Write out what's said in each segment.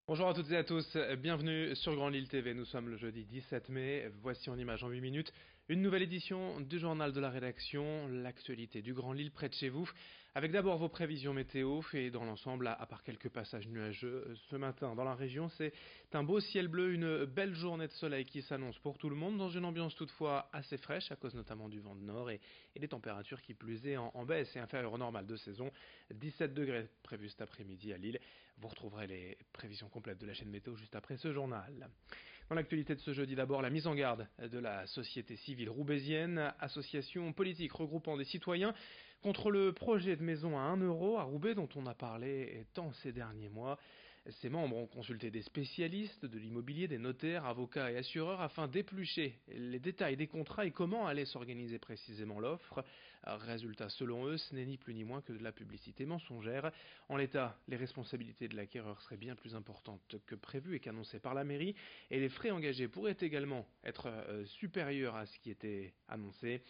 Bonjour à toutes et à tous, bienvenue sur Grand Lille TV. Nous sommes le jeudi 17 mai, voici en images en 8 minutes une nouvelle édition du journal de la rédaction, l'actualité du Grand Lille près de chez vous, avec d'abord vos prévisions météo et dans l'ensemble, à part quelques passages nuageux ce matin dans la région, c'est un beau ciel bleu, une belle journée de soleil qui s'annonce pour tout le monde, dans une ambiance toutefois assez fraîche à cause notamment du vent de nord et des températures qui plus est en baisse et inférieures au normal de saison. 17 degrés prévus cet après-midi à Lille. Vous retrouverez les prévisions complètes de la chaîne météo juste après ce journal. Dans l'actualité de ce jeudi, d'abord la mise en garde de la société civile roubaisienne, association politique regroupant des citoyens contre le projet de maison à 1 euro à Roubaix dont on a parlé tant ces derniers mois. Ses membres ont consulté des spécialistes de l'immobilier, des notaires, avocats et assureurs afin d'éplucher les détails des contrats et comment allait s'organiser précisément l'offre. Résultat, selon eux, ce n'est ni plus ni moins que de la publicité mensongère. En l'état, les responsabilités de l'acquéreur seraient bien plus importantes que prévues et qu'annoncées par la mairie, et les frais engagés pourraient également être supérieurs à ce qui était annoncé.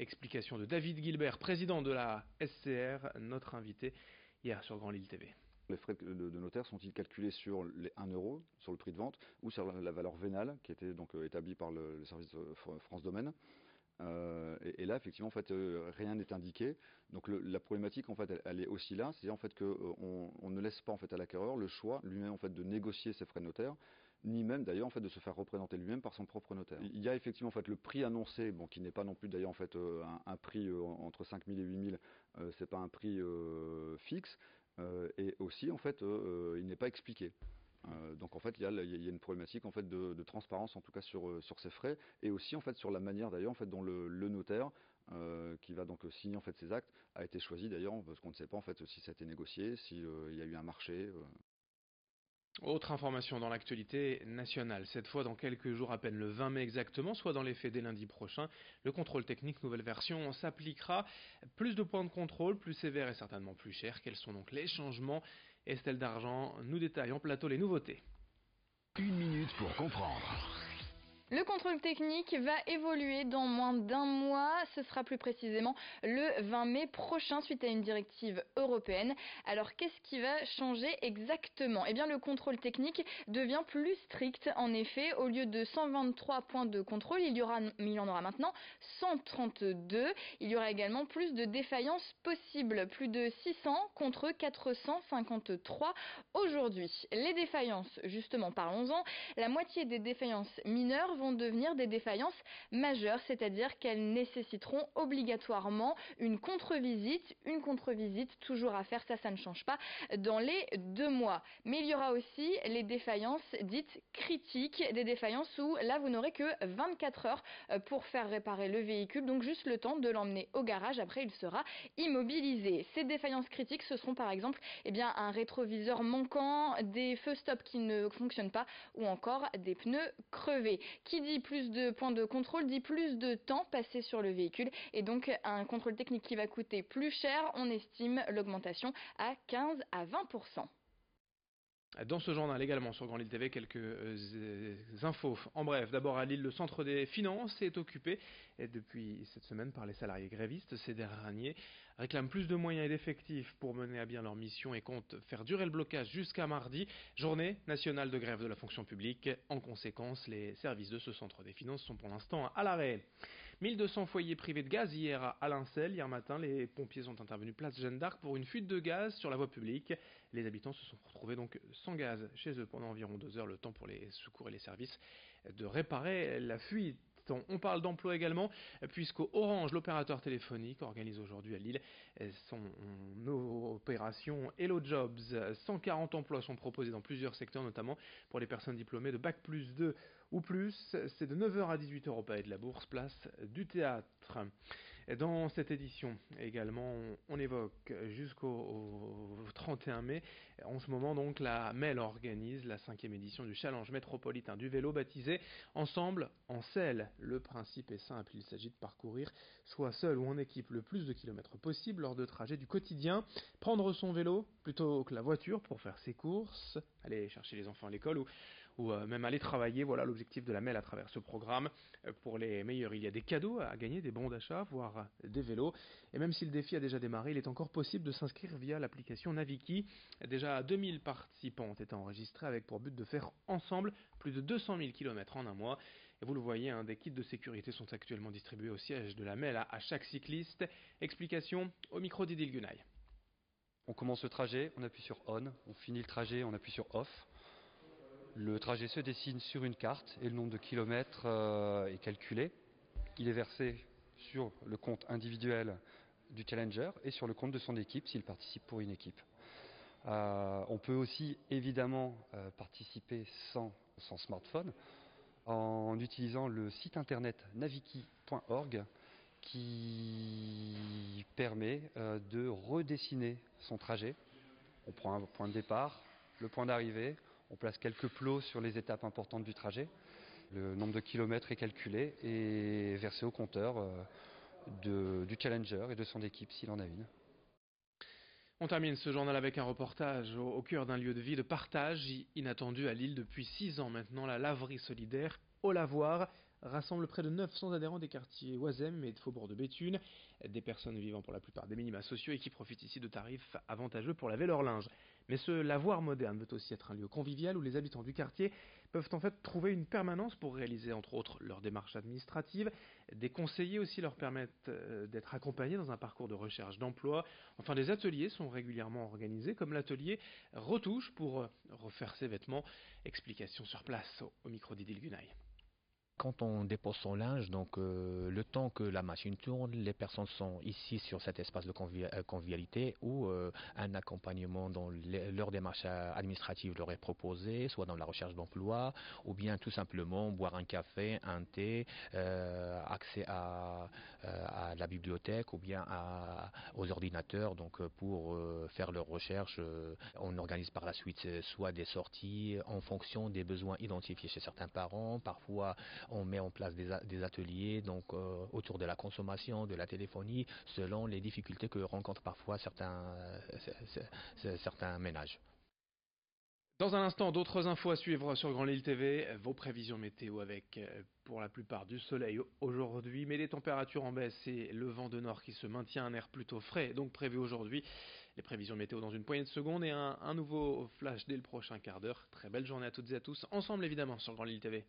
Explication de David Gilbert, président de la SCR, notre invité hier sur Grand Lille TV. Les frais de notaire sont-ils calculés sur les 1 euro, sur le prix de vente, ou sur la valeur vénale qui était donc établie par le service France Domaine? Et là, effectivement, en fait, rien n'est indiqué. Donc la problématique, en fait, elle est aussi là, c'est en fait que on ne laisse pas en fait à l'acquéreur le choix lui-même en fait de négocier ses frais de notaire, ni même d'ailleurs en fait de se faire représenter lui-même par son propre notaire. Il y a effectivement en fait le prix annoncé, bon, qui n'est pas non plus d'ailleurs en fait un prix entre 5 000 et 8 000, c'est pas un prix fixe, et aussi en fait il n'est pas expliqué. Donc en fait il y a une problématique en fait de transparence en tout cas sur ces frais, et aussi en fait sur la manière d'ailleurs en fait dont le notaire qui va donc signer en fait ces actes a été choisi d'ailleurs, parce qu'on ne sait pas en fait si ça a été négocié, si il y a eu un marché. Autre information dans l'actualité nationale, cette fois dans quelques jours, à peine le 20 mai exactement, soit dans les faits dès lundi prochain, le contrôle technique nouvelle version s'appliquera. Plus de points de contrôle, plus sévères et certainement plus chers. Quels sont donc les changements? Estelle Dargent nous détaille en plateau les nouveautés. Une minute pour comprendre. Le contrôle technique va évoluer dans moins d'un mois. Ce sera plus précisément le 20 mai prochain suite à une directive européenne. Alors qu'est-ce qui va changer exactement? Eh bien le contrôle technique devient plus strict. En effet, au lieu de 123 points de contrôle, il y en aura maintenant 132. Il y aura également plus de défaillances possibles. Plus de 600 contre 453 aujourd'hui. Les défaillances, justement, parlons-en. La moitié des défaillances mineures vont devenir des défaillances majeures, c'est-à-dire qu'elles nécessiteront obligatoirement une contre-visite. Une contre-visite toujours à faire, ça ne change pas, dans les 2 mois. Mais il y aura aussi les défaillances dites critiques, des défaillances où là vous n'aurez que 24 heures pour faire réparer le véhicule, donc juste le temps de l'emmener au garage, après il sera immobilisé. Ces défaillances critiques, ce seront par exemple un rétroviseur manquant, des feux stop qui ne fonctionnent pas, ou encore des pneus crevés. Qui dit plus de points de contrôle dit plus de temps passé sur le véhicule, et donc un contrôle technique qui va coûter plus cher. On estime l'augmentation à 15 à 20%. Dans ce journal également sur Grand Lille TV, quelques infos. En bref, d'abord à Lille, le centre des finances est occupé depuis cette semaine par les salariés grévistes. Ces derniers réclament plus de moyens et d'effectifs pour mener à bien leur mission et comptent faire durer le blocage jusqu'à mardi, journée nationale de grève de la fonction publique. En conséquence, les services de ce centre des finances sont pour l'instant à l'arrêt. 1200 foyers privés de gaz hier à Lincel. Hier matin, les pompiers sont intervenus place Jeanne d'Arc pour une fuite de gaz sur la voie publique. Les habitants se sont retrouvés donc sans gaz chez eux pendant environ 2 heures, le temps pour les secours et les services de réparer la fuite. On parle d'emploi également, puisque Orange, l'opérateur téléphonique, organise aujourd'hui à Lille son opération Hello Jobs. 140 emplois sont proposés dans plusieurs secteurs, notamment pour les personnes diplômées de Bac+2 ou plus. C'est de 9h à 18h au Palais de la Bourse, place du Théâtre. Dans cette édition également, on évoque jusqu'au 31 mai, en ce moment donc, la MEL organise la 5e édition du Challenge métropolitain du vélo baptisé Ensemble en selle. Le principe est simple, il s'agit de parcourir soit seul ou en équipe le plus de kilomètres possible lors de trajets du quotidien, prendre son vélo plutôt que la voiture pour faire ses courses, aller chercher les enfants à l'école ou même aller travailler. Voilà l'objectif de la MEL à travers ce programme. Pour les meilleurs, il y a des cadeaux à gagner, des bons d'achat, voire des vélos. Et même si le défi a déjà démarré, il est encore possible de s'inscrire via l'application Naviki. Déjà 2000 participants ont été enregistrés avec pour but de faire ensemble plus de 200 000 km en un mois. Et vous le voyez, des kits de sécurité sont actuellement distribués au siège de la MEL à chaque cycliste. Explication au micro d'Idil Gunay. On commence le trajet, on appuie sur On, on finit le trajet, on appuie sur Off. Le trajet se dessine sur une carte et le nombre de kilomètres est calculé. Il est versé sur le compte individuel du challenger et sur le compte de son équipe s'il participe pour une équipe. On peut aussi évidemment participer sans smartphone en utilisant le site internet naviki.org qui permet de redessiner son trajet. On prend un point de départ, le point d'arrivée, on place quelques plots sur les étapes importantes du trajet. Le nombre de kilomètres est calculé et versé au compteur du challenger et de son équipe s'il en a une. On termine ce journal avec un reportage au cœur d'un lieu de vie de partage inattendu à Lille depuis 6 ans maintenant. La laverie solidaire au Lavoir rassemble près de 900 adhérents des quartiers Oisem et de Faubourg de Béthune, des personnes vivant pour la plupart des minima sociaux et qui profitent ici de tarifs avantageux pour laver leur linge. Mais ce lavoir moderne veut aussi être un lieu convivial où les habitants du quartier peuvent en fait trouver une permanence pour réaliser entre autres leurs démarches administratives. Des conseillers aussi leur permettent d'être accompagnés dans un parcours de recherche d'emploi. Enfin, des ateliers sont régulièrement organisés comme l'atelier Retouche pour refaire ses vêtements. Explication sur place au micro d'Idil Gunay. Quand on dépose son linge, donc le temps que la machine tourne, les personnes sont ici sur cet espace de convivialité où un accompagnement dans leur démarche administrative leur est proposé, soit dans la recherche d'emploi, ou bien tout simplement boire un café, un thé, accès à la bibliothèque, ou bien aux ordinateurs, donc pour faire leurs recherches. On organise par la suite soit des sorties en fonction des besoins identifiés chez certains parents, parfois on met en place des ateliers donc, autour de la consommation, de la téléphonie, selon les difficultés que rencontrent parfois certains ménages. Dans un instant, d'autres infos à suivre sur Grand Lille TV. Vos prévisions météo avec, pour la plupart, du soleil aujourd'hui, mais les températures en baisse et le vent de nord qui se maintient, un air plutôt frais, donc prévu aujourd'hui. Les prévisions météo dans une poignée de secondes et un nouveau flash dès le prochain quart d'heure. Très belle journée à toutes et à tous, ensemble évidemment sur Grand Lille TV.